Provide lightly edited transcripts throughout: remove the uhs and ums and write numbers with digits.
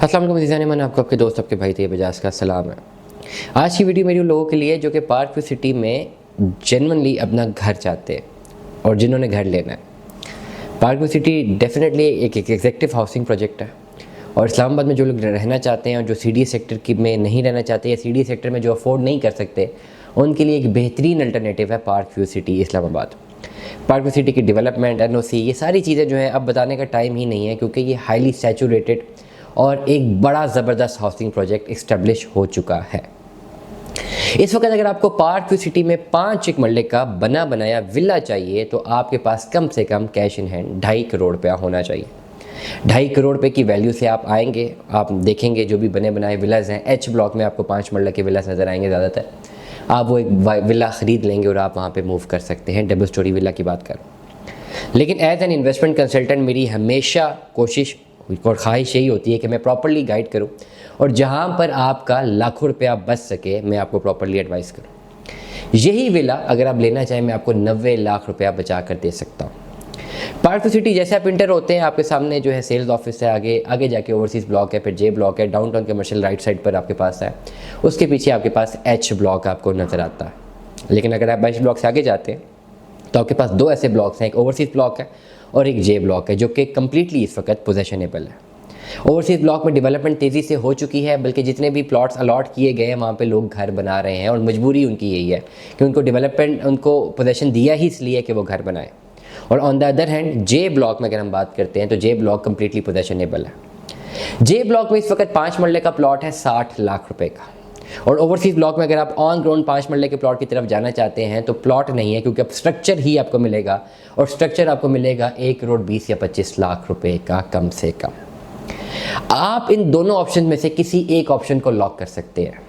अस्सलाम वालेकुम अज़ीज़ान, मैं आपको आपके दोस्त आपके भाई तैयब एजाज का सलाम है। आज की वीडियो मेरी उन लोगों के लिए जो कि पार्क व्यू सिटी में जेन्युइनली अपना घर चाहते हैं और जिन्होंने घर लेना है। पार्क व्यू सिटी डेफिनेटली एक एग्जेक्टिव हाउसिंग प्रोजेक्ट है और इस्लामाबाद में जो लोग रहना चाहते हैं और जो सीडी सेक्टर की में नहीं रहना चाहते या सीडी सेक्टर में जो अफोर्ड नहीं कर सकते, उनके लिए एक बेहतरीन अल्टरनेटिव है park view city Islamabad. Park view city की डेवलपमेंट, एनओसी, ये सारी चीज़ें जो हैं अब बताने का टाइम ही नहीं है क्योंकि ये हाईली सैचुरेटेड और एक बड़ा ज़बरदस्त हाउसिंग प्रोजेक्ट इस्टेब्लिश हो चुका है। इस वक्त अगर आपको पार्क व्यू सिटी में 5 एक मरले का बना बनाया विला चाहिए तो आपके पास कम से कम कैश इन हैंड 2.5 करोड़ रुपया होना चाहिए। 2.5 करोड़ रुपये की वैल्यू से आप आएंगे, आप देखेंगे जो भी बने बनाए विलाज हैं, एच ब्लॉक में आपको 5 मरले के विलाज नज़र आएंगे ज़्यादातर। आप वो एक विला ख़रीद लेंगे और आप वहाँ पे मूव कर सकते हैं। डबल स्टोरी विला की बात करूँ, लेकिन एज एन इन्वेस्टमेंट कंसल्टेंट मेरी हमेशा कोशिश और ख्वाहिश यही होती है कि मैं प्रॉपर्ली गाइड करूं और जहां पर आपका लाखों रुपया बच सके मैं आपको प्रॉपर्ली एडवाइस करूं। यही विला अगर आप लेना चाहें मैं आपको 90 लाख रुपया बचा कर दे सकता हूं। पार्क व्यू सिटी जैसे आप इंटर होते हैं, आपके सामने जो है सेल्स ऑफिस है, आगे जाके ओवरसीज़ ब्लॉक है, फिर जे ब्लॉक है, डाउनटाउन कमर्शियल राइट साइड पर आपके पास है, उसके पीछे आपके पास एच ब्लॉक आपको नज़र आता है। लेकिन अगर आप एच ब्लॉक से आगे जाते हैं तो आपके पास 2 ऐसे ब्लॉक्स हैं, एक ओवरसीज़ ब्लॉक है और एक जे ब्लॉक है जो कि कम्प्लीटली इस वक्त पोजेशनेबल है। ओवरसीज़ ब्लॉक में डेवलपमेंट तेज़ी से हो चुकी है, बल्कि जितने भी प्लॉट्स अलॉट किए गए हैं वहाँ पे लोग घर बना रहे हैं और मजबूरी उनकी यही है कि उनको डेवलपमेंट, उनको पोजेशन दिया ही इसलिए कि वो घर बनाएं। और on the other hand J block में अगर हम बात करते हैं तो जे ब्लॉक कम्प्लीटली पोजेशनेबल है। जे ब्लॉक में इस वक्त 5 मरले का प्लॉट है 60 लाख रुपये का, और ओवरसीज़ ब्लॉक में अगर आप ऑन ग्राउंड 5 मरले के प्लॉट की तरफ जाना चाहते हैं तो प्लॉट नहीं है, क्योंकि अब स्ट्रक्चर ही आपको मिलेगा और स्ट्रक्चर आपको मिलेगा 1 करोड़ 20 या 25 लाख रुपए का कम से कम। आप इन दोनों ऑप्शन में से किसी एक ऑप्शन को लॉक कर सकते हैं।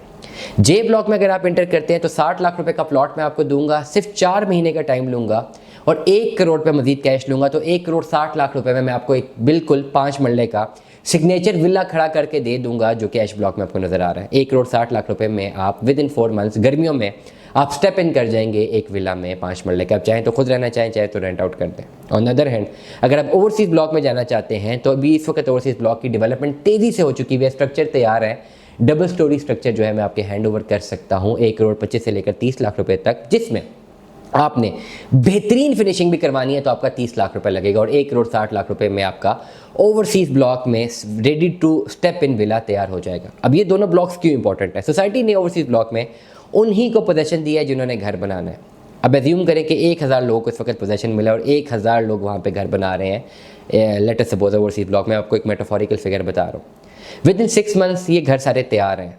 जे ब्लॉक में अगर आप एंटर करते हैं तो 60 लाख रुपए का प्लॉट मैं आपको दूंगा, सिर्फ 4 महीने का टाइम लूंगा और 1 करोड़ पे मजीद कैश लूंगा, तो 1 करोड़ 60 लाख रुपए में मैं आपको एक बिल्कुल 5 मरले का सिग्नेचर विला खड़ा करके दे दूंगा जो कि एच ब्लॉक में आपको नज़र आ रहा है। 1 करोड़ 60 लाख रुपए में आप विद इन 4 मंथ्स गर्मियों में आप स्टेप इन कर जाएंगे एक विला में 5 मरले का। आप चाहें तो खुद रहना चाहें तो रेंट आउट कर दें। ऑन द अदर हैंड अगर आप ओवरसीज़ ब्लॉक में जाना चाहते हैं तो अभी इस वक्त ओवरसीज़ ब्लॉक की डेवलपमेंट तेज़ी से हो चुकी है, स्ट्रक्चर तैयार है, डबल स्टोरी स्ट्रक्चर जो है मैं आपके हैंड ओवर कर सकता हूँ 1 करोड़ 25 से लेकर 30 लाख रुपए तक, जिसमें आपने बेहतरीन फिनिशिंग भी करवानी है तो आपका 30 लाख रुपए लगेगा और 1 करोड़ 60 लाख रुपए में आपका ओवरसीज़ ब्लॉक में ready to step in villa तैयार हो जाएगा। अब ये दोनों ब्लॉक्स क्यों इंपॉर्टेंट है? सोसाइटी ने ओवरसीज़ ब्लॉक में उन्हीं को पोजेशन दिया है जिन्होंने घर बनाना है। अब एज्यूम करें कि 1000 लोगों को इस वक्त पोजेशन मिला और 1000 लोग वहाँ पे घर बना रहे हैं। Let us suppose overseas block में आपको एक मेटाफोरिकल फिगर बता रहा हूँ, विद इन 6 मंथ्स ये घर सारे तैयार हैं।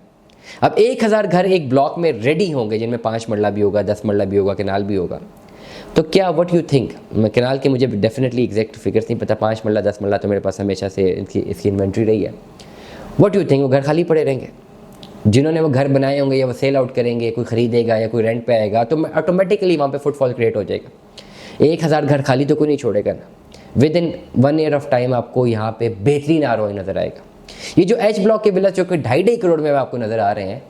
अब 1000 घर एक ब्लॉक में रेडी होंगे जिनमें 5 मरला भी होगा, 10 मरला भी होगा, कैनाल भी होगा। तो क्या व्हाट यू थिंक, मैं कैनाल के मुझे डेफिनेटली एग्जैक्ट फिगर्स नहीं पता, 5 मरला 10 मरला तो मेरे पास हमेशा से इसकी इन्वेंट्री रही है। व्हाट यू थिंक वो घर खाली पड़े रहेंगे? जिन्होंने वो घर बनाए होंगे या वो सेल आउट करेंगे, कोई खरीदेगा या कोई रेंट पे आएगा तो ऑटोमेटिकली वहाँ पे फुटफॉल क्रिएट हो जाएगा। 1000 घर खाली तो कोई नहीं छोड़ेगा ना। With in 1 year of time आपको यहाँ पे बेहतरीन आरओआई नज़र आएगा। ये जो एच ब्लॉक के विला जो कि 2.5 करोड़ में आपको नज़र आ रहे हैं,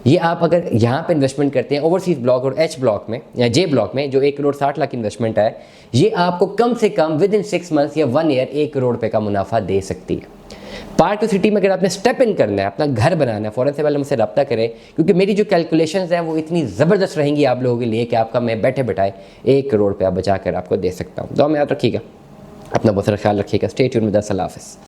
ये आप अगर यहाँ पे इन्वेस्टमेंट करते हैं ओवरसीज़ ब्लॉक और एच ब्लॉक में या जे ब्लॉक में जो 1 करोड़ 60 लाख इन्वेस्टमेंट है, ये आपको कम से कम विद इन 6 मंथ्स या 1 ईयर 1 करोड़ रुपए का मुनाफा दे सकती है। पार्क व्यू सिटी में अगर आपने स्टेप इन करना है, अपना घर बनाना है, फ़ौरन से पहले मुझसे रब्ता करें, क्योंकि मेरी जो कैलकुलेशंस हैं वो इतनी ज़बरदस्त रहेंगी आप लोगों के लिए कि आपका मैं बैठे बैठाए 1 करोड़ रुपया बचा कर आपको दे सकता हूँ। दुआ में याद रखिएगा, अपना बहुत सारा ख्याल रखिएगा। Stay tuned with us. अल्लाह हाफ़िज़।